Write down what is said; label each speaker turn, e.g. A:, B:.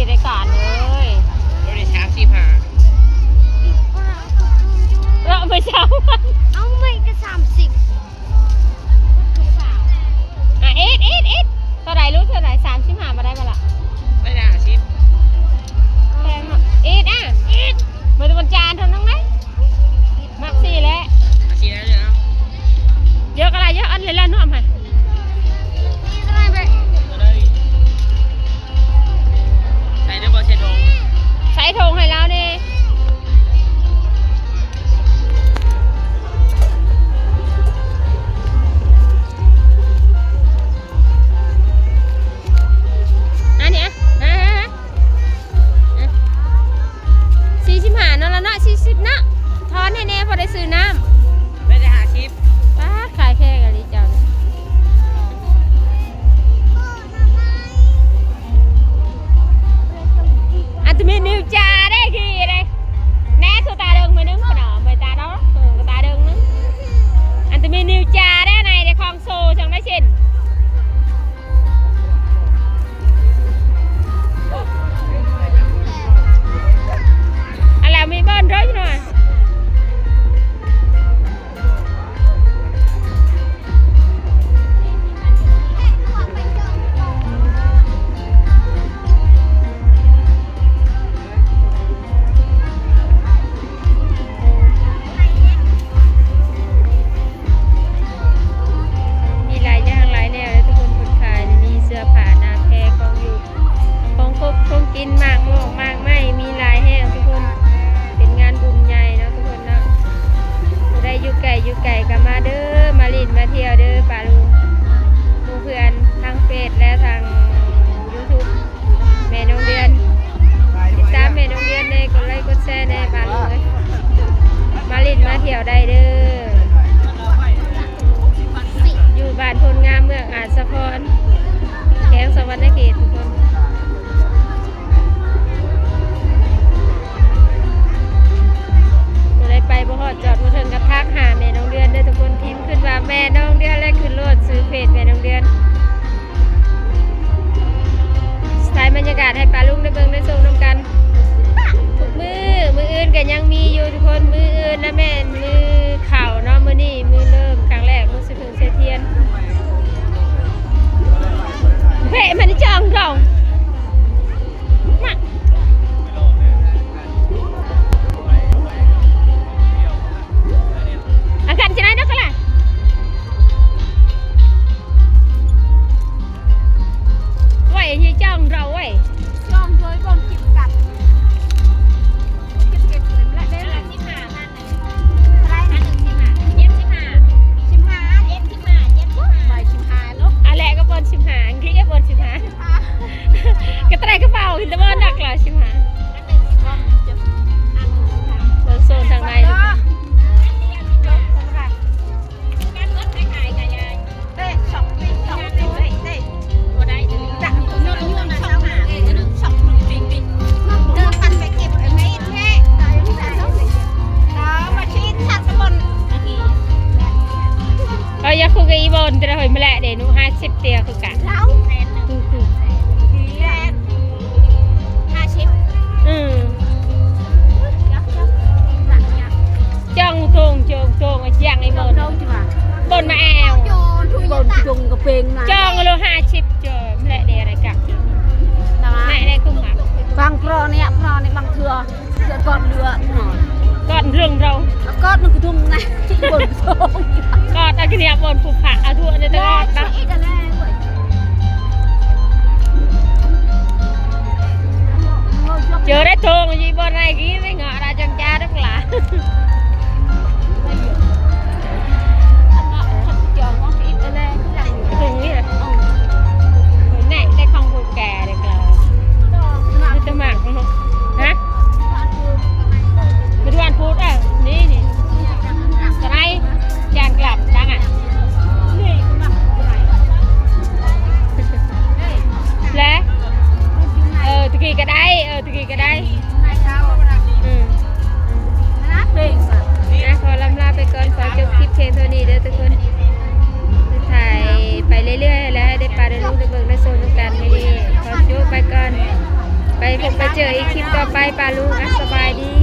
A: สิได้การเลย
B: บริษัท35
A: เราไปเช้า
C: เอาไม่ก็30
A: เอ็ดเท่าไหร่รู้เท่าไหร่35มาได้มาละ
B: ไม่ได้50
A: แพงเอ็ดมาดูบนจานเท่านั้นไหมมักสี่แล้ว
B: 4แล้วเนาะ
A: เยอะอะไรเยอะอันเลยละนุ่มค่ะ
B: ใส่ด้วยบอลเชดง
A: ใส่ธงให้เราเนี่ยอันนี้45นั่นละเนาะ40นะทอนให้แน่พอได้ซื้อน้ำ
B: ไม่ได้50
A: ป้าขายแค่กันดิเจ้าอันจะมีนิวจาได้กี่เลยแน่คือตาเดิงไม่นึงขนาดไม่ตาđóตาเดิงนึงอันจะมีนิวจาได้ในในคลองโซจังได้ชินอะไรมีบ้านร้อยหน่อยกินมากมากมากไม่มีลายแห้งทุกคนเป็นงานบุญใหญ่เนาะทุกคนเนาะได้อยู่ไก่กันมาเด้อมาลินมาเที่ยวเด้อป่าลุงมูเพื่อนทางเฟซและทาง YouTube แม่น้องเดือนติดตามแม่น้องเดือนในกดไลค์กดแชร์ในป่าลุงเลยมาลินมาเที่ยวได้เด้ออยู่บ้านพลงามเมืองอาจสะพรแขวงสวรรณเขตทุกคนไปบ่ฮอดจอดบ่ถึงกับทักหาแม่น้องเดือนเด้อทุกคนพิมพ์ขึ้นว่าแม่น้องเดือนและขึ้นรถซื้อเพจแม่น้องเดือนถ่ายบรรยากาศให้ป้าลุงได้เบิ่งได้ชมนำกันทุกมื้ออื่นก็ยังมีอยู่ทุกคนมื้ออื่นนะแม่มื้อข้าวเนาะมื้อนี้มื้อเริ่มครั้งแรกมื้อสิถึงเสียเทียนเพ่มันจังเรามากันจะได้ดอกกันล่ะไว้ยี่จ้องเราไว้
C: จ้องด้วยบนจิบกัดเก็บเลยละได้ละ15,000อะไรนะ15เย็บ15เย็บ15ใบ15เนาะ
A: อะไรก็บน15อังกฤษก็บน15กระต่ายกระเป๋าอินเตอร์เวิร์ดดักเหรอ15โซนทางในอยากคุยกับอีบอลแต่เราเห็นมาแหละเดี๋ยวหนู50เตียคือกัน
C: แล้วคือแรง50
A: จ้องทงอย่างไอ้บอลบอลมาแอว
C: บนจงกระเพงนะ
A: จ้องเรา50จอมาแหละเดี๋ยวอะไรกับไหนได้คุ้มหา
C: บางพรเนี่ยบางเถื่อก่อนเรือหน่อย
A: ก่อนเรื่องเรา
C: ก็มันกระทุ่มนะบนโซ่
A: ก็ตะกี้เนี่ยบนผูกผักทั่วในตลอดนะเจอได้ทงยีบอลอะไรกี้ไม่เหงาราจังจ้าดักหลาตรงนี้เลยแน่ได้ของผูกแก่เลยกล่าวไม่ต้องหมักฮะเป็นวันพุธนี่จะได้จานกลับดังและตะกี้ก็ได้ ออีกคลิปต่อไปปาลุงอ่ะสบายดี